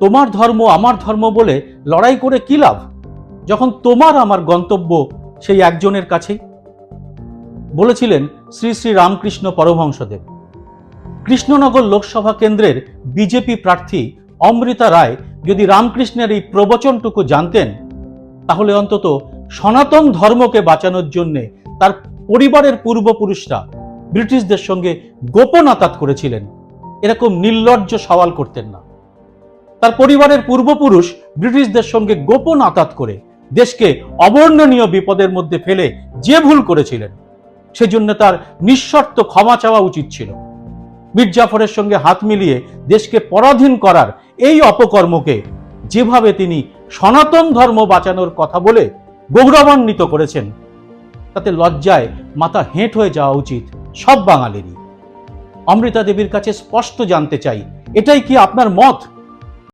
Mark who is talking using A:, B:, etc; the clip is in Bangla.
A: তোমার ধর্ম আমার ধর্ম বলে লড়াই করে কি লাভ, যখন তোমার আমার গন্তব্য সেই একজনের কাছেই। বলেছিলেন শ্রী শ্রী রামকৃষ্ণ পরমহংসদেব। কৃষ্ণনগর লোকসভা কেন্দ্রের বিজেপি প্রার্থী অমৃতা রায় যদি রামকৃষ্ণের এই প্রবচনটুকু জানতেন, তাহলে অন্তত সনাতন ধর্মকে বাঁচানোর জন্য তার পরিবারের পূর্বপুরুষরা ব্রিটিশদের সঙ্গে গোপন আতাত করেছিলেন, এরকম নির্লজ্জ সওয়াল করতেন না। তার পরিবারের পূর্বপুরুষ ব্রিটিশদের সঙ্গে গোপন আতাত করে দেশকে অবর্ণনীয় বিপদের মধ্যে ফেলে যে ভুল করেছিলেন, সেজন্য তার নিঃশর্ত ক্ষমা চাওয়া উচিত ছিল। মীর জাফরের সঙ্গে হাত মিলিয়ে দেশকে পরাধীন করার এই অপকর্মকে যেভাবে তিনি সনাতন ধর্ম বাঁচানোর কথা বলে গৌরবান্বিত করেছেন, তাতে লজ্জায় মাথা হেঁট হয়ে যাওয়া উচিত সব বাঙালিরই। অমৃতা দেবীর কাছে স্পষ্ট জানতে চাই, এটাই কি আপনার মত?